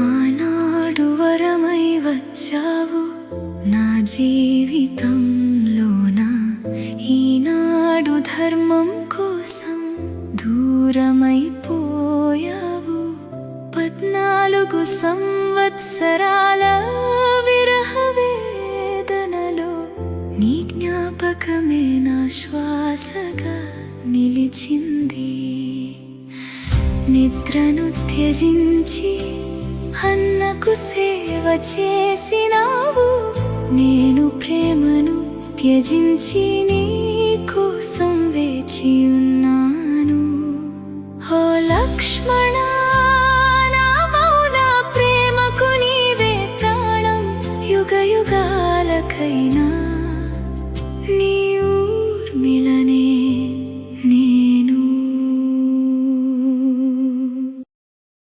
ఆనాడు వరమై వచ్చావు నా జీవితంలోన, ఈనాడు ధర్మం కోసం దూరమైపోయావు. 14 సంవత్సరాల విరహ వేదనలో నీ జ్ఞాపకమే నా శ్వాసగా నిలిచింది. నిద్రను త్యజించి అన్నకు సేవ చేసినావు, నేను ప్రేమను త్యజించి నీ కోసం వేచి ఉన్నాను. ఓ లక్ష్మణ.